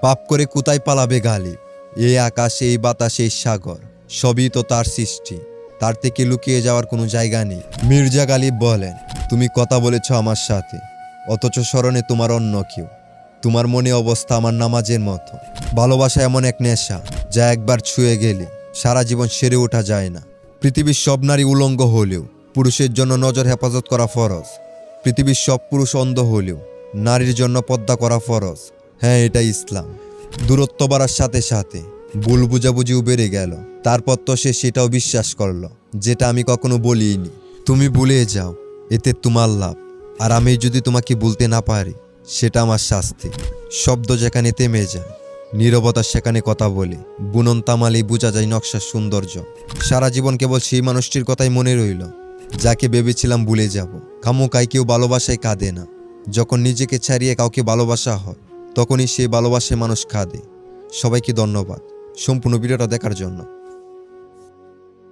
পাপ করে কোথায় পালাবে গালিব? এই আকাশ, এই বাতাস, এই সাগর সবই তো তার সৃষ্টি। তার থেকে লুকিয়ে যাওয়ার কোনো জায়গা নেই। মির্জা গালিব বলেন, তুমি কথা বলেছ আমার সাথে, অথচ স্মরণে তোমার অন্য কেউ। তোমার মনে অবস্থা আমার নামাজের মতো। ভালোবাসা এমন এক নেশা, যা একবার ছুঁয়ে গেলে সারা জীবন সেরে ওঠা যায় না। পৃথিবীর সব নারী উলঙ্গ হলেও পুরুষের জন্য নজর হেফাজত করা ফরজ। পৃথিবীর সব পুরুষ অন্ধ হলেও নারীর জন্য পর্দা করা ফরজ। হ্যাঁ, এটাই ইসলাম। দূরত্ব বাড়ার সাথে সাথে ভুল বুঝাবুঝিও বেড়ে গেল। তারপর তো সে সেটাও বিশ্বাস করলো, যেটা আমি কখনো বলিনি। তুমি ভুলে যাও, এতে তোমার লাভ। আর আমি যদি তোমাকে বলতে না পারি, সেটা আমার শাস্তি। শব্দ যেখানে থেমে যায়, নীরবতা সেখানে কথা বলে। বুনন তামালেই বোঝা যায় নকশার সৌন্দর্য। সারা জীবন কেবল সেই মানুষটির কথাই মনে রইল, যাকে ভেবেছিলাম ভুলে যাব। খামোকাই কেউ ভালোবাসায় কাঁদে না। যখন নিজেকে ছাড়িয়ে কাউকে ভালোবাসা হয়, তখনই সেই ভালোবাসায় মানুষ কাঁদে। সবাইকে ধন্যবাদ সম্পূর্ণ ভিডিওটা দেখার জন্য।